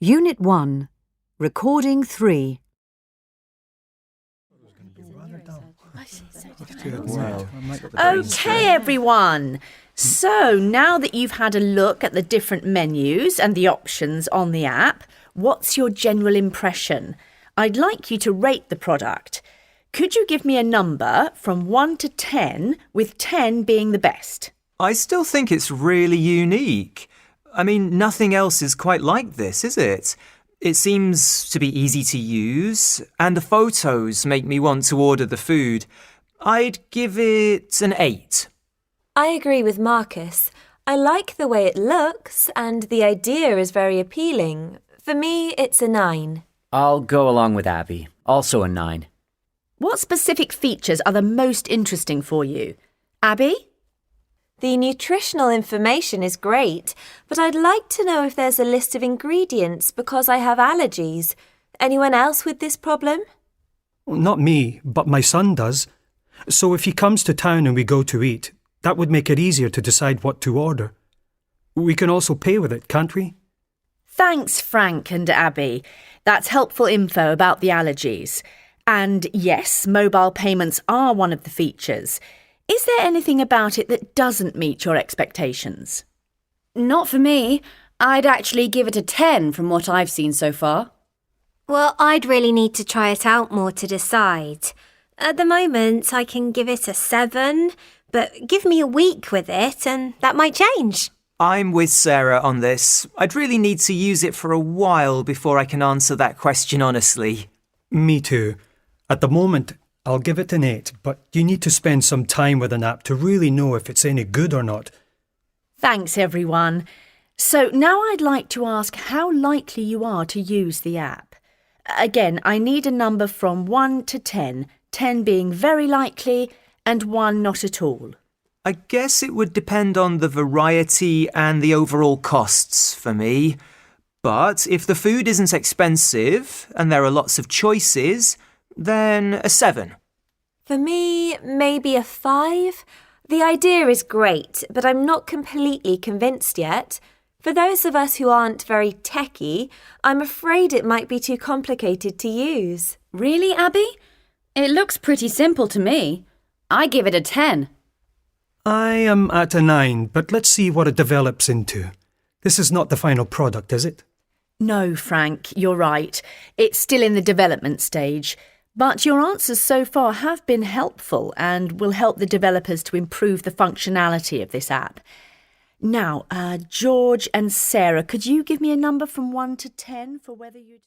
Unit 1. Recording 3. Okay, everyone. So, now that you've had a look at the different menus and the options on the app, what's your general impression? I'd like you to rate the product. Could you give me a number from 1 to 10, with 10 being the best? I still think it's really unique. I mean, nothing else is quite like this, is it? It seems to be easy to use, and the photos make me want to order the food. I'd give it an 8. I agree with Marcus. I like the way it looks, and the idea is very appealing. For me, it's a 9. I'll go along with Abby. Also a 9. What specific features are the most interesting for you? Abby? The nutritional information is great, but I'd like to know if there's a list of ingredients because I have allergies. Anyone else with this problem? Not me, but my son does. So if he comes to town and we go to eat, that would make it easier to decide what to order. We can also pay with it, can't we? Thanks, Frank and Abby. That's helpful info about the allergies. And yes, mobile payments are one of the features. Is there anything about it that doesn't meet your expectations? Not for me. I'd actually give it a 10 from what I've seen so far. Well, I'd really need to try it out more to decide. At the moment, I can give it a 7, but give me a week with it and that might change. I'm with Sarah on this. I'd really need to use it for a while before I can answer that question honestly. Me too. At the moment, I'll give it an 8, but you need to spend some time with an app to really know if it's any good or not. Thanks, everyone. So now I'd like to ask how likely you are to use the app. Again, I need a number from 1 to 10, 10 being very likely and 1 not at all. I guess it would depend on the variety and the overall costs for me. But if the food isn't expensive and there are lots of choices, then a 7. For me, maybe a 5. The idea is great, but I'm not completely convinced yet. For those of us who aren't very techy, I'm afraid it might be too complicated to use. Really, Abby? It looks pretty simple to me. I give it a 10. I am at a 9, but let's see what it develops into. This is not the final product, is it? No, Frank, you're right. It's still in the development stage. But your answers so far have been helpful and will help the developers to improve the functionality of this app. Now, George and Sarah, could you give me a number from 1 to 10 for whether you'd...